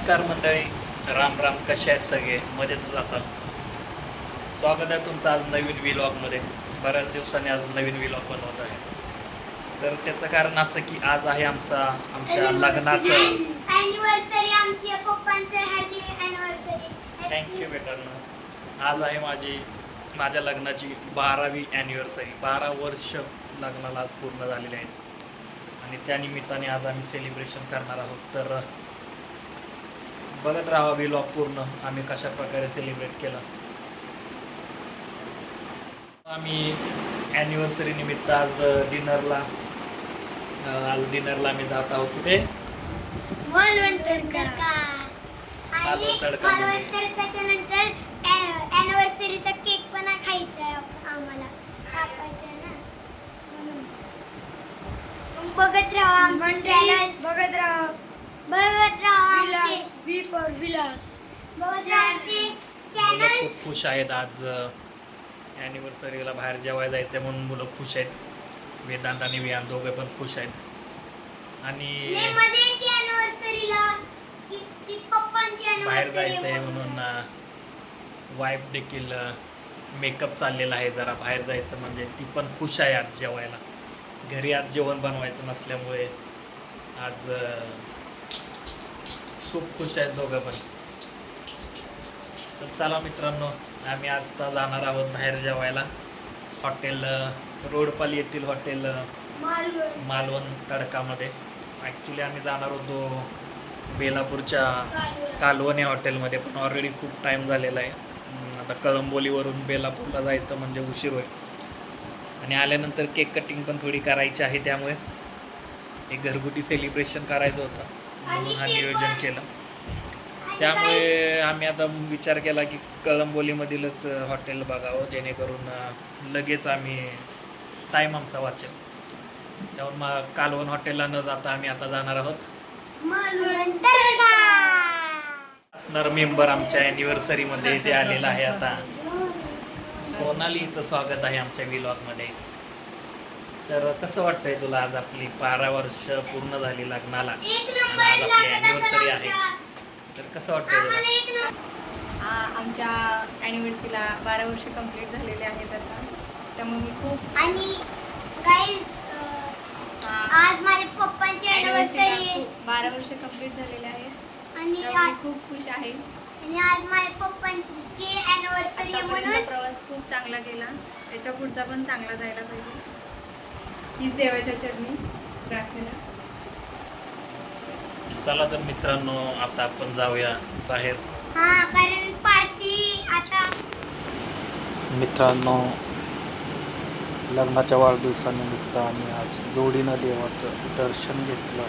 नमस्कार मंडळी, राम राम. कसे आहेत सगळे? मजेतच असाल. स्वागत आहे तुमचं आज नवीन व्लॉगमध्ये. बऱ्याच दिवसांनी आज नवीन व्लॉग बनवत आहे. तर त्याचं कारण असं की आज आहे आमच्या लग्नाचं अॅनिव्हर्सरी. आमच्या पप्पांचं हार्दिक अॅनिव्हर्सरी. थँक्यू बेटांनो. आज आहे माझ्या लग्नाची 12वी अॅनिव्हर्सरी. 12 वर्ष लग्नाला आज पूर्ण झालेले आहेत आणि त्यानिमित्ताने आज आम्ही सेलिब्रेशन करणार आहोत. तर बघत राहा व्लॉग पूर्ण, आम्ही कशा प्रकारे सेलिब्रेट केला. आम्ही ॲनिव्हर्सरी निमित्त आज डिनरला आम्ही जात आहोत. कुठे? मालवण तडका. मालवण तडका. मालवण तडकाच्या नंतर अॅनिव्हर्सरीचा केक पण खायचा आम्हाला, कापायचा ना, म्हणून मग बघत राहा आमचं चॅनल. बघत राहा विलास V for विलास. बघत राहा आमचे चॅनल. खूप खुश आहेत. आज ॲनिव्हर्सरीला बाहेर जेवायला जायचं म्हणून मुलं खुश आहेत. वेदांत आणि विहान दोघे पण खुश आहेत. आणि लय मजा येते अॅनिव्हर्सरीला. ती पप्पांची बाहेर अॅनिव्हर्सरी जायचं आहे म्हणून वाईफ देखील मेकअप चाललेला आहे. जरा बाहेर जायचं म्हणजे ती पण खुश आहे आज जेवायला. घरी आज जेवण बनवायचं नसल्यामुळे आज खूप खुश आहेत दोघं पण. तर चला मित्रांनो, आम्ही आता जाणार आहोत बाहेर जेवायला. हॉटेल रोडपाली येथील हॉटेल मालवण तडकामध्ये. ॲक्च्युली आम्ही जाणार होतो बेलापूरच्या कालवण या हॉटेलमध्ये, पण ऑलरेडी खूप टाईम झालेला आहे. आता कळंबोलीवरून बेलापूरला जायचं म्हणजे उशीर होईल आणि आल्यानंतर केक कटिंग पण थोडी करायची आहे. त्यामुळे एक घरगुती सेलिब्रेशन करायचं होतं म्हणून हा नियोजन केलं. त्यामुळे आम्ही आता विचार केला की कळंबोलीमधीलच हॉटेल बघावं, जेणेकरून लगेच आम्ही टाईम आमचा वाचेल. त्यामुळे मग कालवण हॉटेलला न जाता आम्ही आता जाणार आहोत मालवण तडका. असणार मेंबर आमच्या ॲनिव्हर्सरीमध्ये ते आलेला आहे. आता सोनालीचं स्वागत आहे आमच्या व्लॉगमध्ये. तर कसं वाटतंय तुला? आज आपली 12 वर्ष पूर्ण झाली लग्नाला आणि आज आपली ॲनिव्हर्सरी आहे. तर कसं वाटतंय तुला? आमच्या ॲनिव्हर्सरीला 12 वर्ष कंप्लीट झालेले आहेत आता. त्यामुळे मी खूप आणि गाईज आज माझ्या पप्पांची अॅनिव्हर्सरी 12 वर्ष कंप्लीट झालेले आहेत आणि त्यामुळे मी खूप खुश आहे. आज माझ्या पप्पांची अॅनिव्हर्सरी आहे आतापर्यंत म्हणून प्रवास खूप चांगला गेला, त्याच्या पुढचा पण चांगला जायला पाहिजे हीच देवाच्या चरणी प्रार्थना. चला तर मित्रांनो, आता आपण जाऊया बाहेर. कारण पार्टी आता. मित्रांनो, लग्नाच्या वाढदिवसानिमित्त आम्ही आज जोडीनं देवाचं दर्शन घेतलं.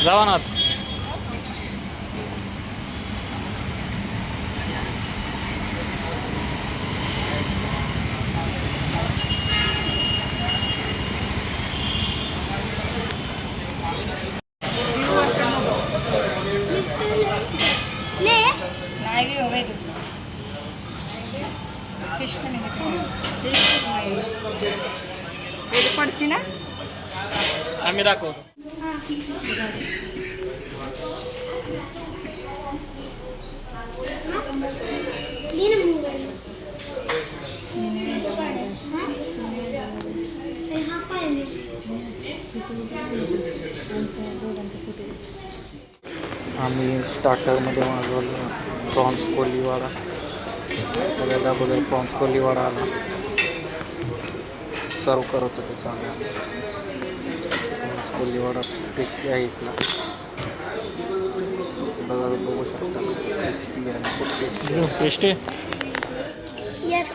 जावा ना. ले नाही घेऊ वेगळं फिश पण पडची ना. आम्ही दाखवतो. आम्ही स्टार्टरमध्ये मागवलं प्रॉन्स कोलीवाडा. सगळ्यात अगोदर प्रॉन्स कोलीवाडा आला, सर्व करत होते चांगला. प्रॉन्स कोलीवाडा टेस्टी आहे इथला. बघू शकता क्रिस्पी आणि खूप टेस्टी. यस.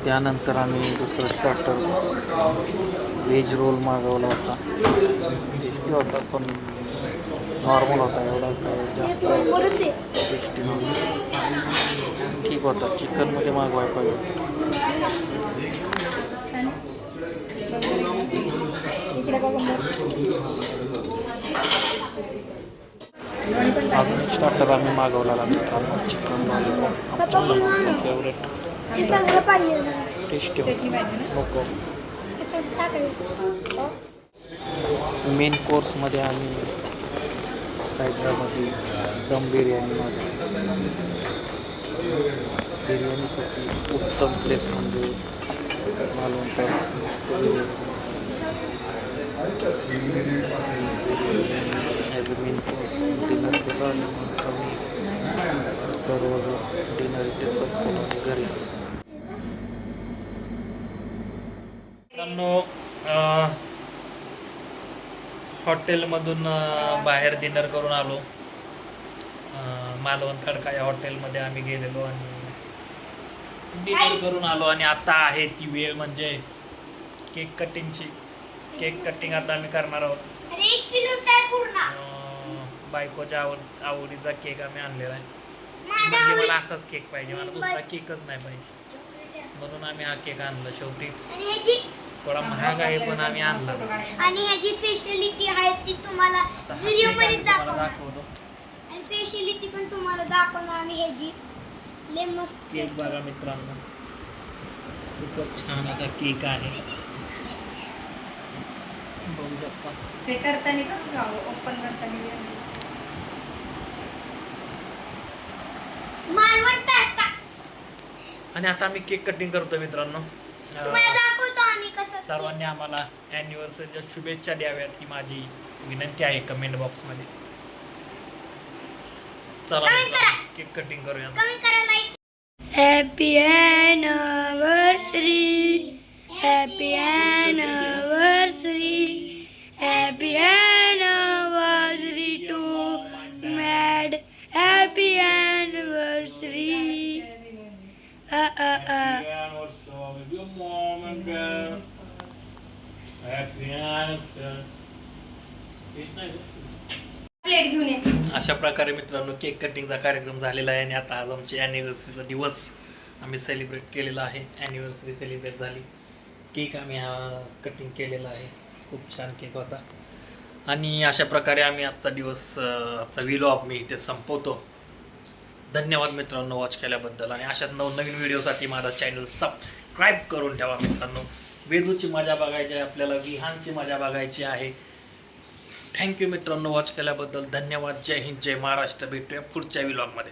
त्यानंतर आम्ही दुसरं स्टार्टर व्हेज रोल मागवला होता. टेस्टी होता पण नॉर्मल होता, एवढा काय जास्त टेस्टी नव्हता. ठीक होता. चिकनमध्ये मागवायला पाहिजे. इकडे बघा. दोन्ही पण अजून एक स्टार्टर आम्ही मागवलेला मित्रांनो, चिकन लॉलीपॉप आमच्या फेवरेट हे सगळं पाहिजे ना. टेस्टी चटणी पाहिजे ना. नको. हे सगळं टाकायचं. मेन कोर्समध्ये आम्ही हैदराबादी दम बिर्याणी बिर्याणीसाठी उत्तम प्लेस म्हणजे मालवण तडका. मस्त as a main course dinner केलं आणि मग आम्ही सर्वजण डिनर इथे संपवून आम्ही घरी. मित्रांनो, हॉटेलमधून बाहेर डिनर करून आलो. मालवण तडका या हॉटेलमध्ये आम्ही गेलेलो आणि डिनर करून आलो. आणि आता आहे ती वेळ म्हणजे केक कटिंगची. केक कटिंग आता आम्ही करणार आहोत. अरे 1 किलोचा आहे पूर्ण. बायकोच्या आवडीचा केक आम्ही आणलेला आहे. माझ्या म्हणजे मला असाच केक पाहिजे, मला दुसरा केकच नाही पाहिजे, म्हणून आम्ही हा केक आणला. शेवटी आणि ह्याची थोडा महाग आहे पण आम्ही आणला. आणि ह्याची स्पेशलिटी आहे ती तुम्हाला व्हिडिओ मध्ये दाखवणार. दाखवतो. आणि स्पेशलिटी पण तुम्हाला दाखवणार आम्ही ह्याची. लय मस्त केक बघा मित्रांनो, खूपच छान असा केक आहे. बघू शकता. ते करताना का ओपन करताना मालवण तडका. आणि आता आम्ही केक कटिंग करतो मित्रांनो. तुम्हाला दाखवतो आम्ही कसं. सर्वांनी आम्हाला ॲनिव्हर्सरीच्या शुभेच्छा द्याव्यात ही माझी विनंती आहे कमेंट बॉक्समध्ये. चला Comment करा. केक कटिंग करूया. कमेंट करा, like. Happy anniversary, happy anniversary, happy anniversary to mad, happy anniversary. Plate घेऊन ये. अशा प्रकारे मित्रांनो केक कटिंगचा कार्यक्रम झालेला आहे आणि आता आज आमची ॲनिव्हर्सरीचा दिवस आम्ही सेलिब्रेट केलेला आहे. ॲनिव्हर्सरी सेलिब्रेट झाली. केक आम्ही हा कटिंग केलेला आहे. खूप छान केक होता. आणि अशा प्रकारे आम्ही आजचा दिवस आजचा व्लॉग मी इथे संपवतो. धन्यवाद मित्रांनो वॉच केल्याबद्दल. आणि अशाच नवनवीन व्हिडिओसाठी माझा चॅनल सबस्क्राईब करून ठेवा मित्रांनो. वेदूची मजा बघायची आहे आपल्याला, विहानची मजा बघायची आहे. थँक्यू मित्रांनो वॉच केल्याबद्दल. धन्यवाद. जय हिंद, जय महाराष्ट्र. भेटूया पुढच्या व्लॉगमध्ये.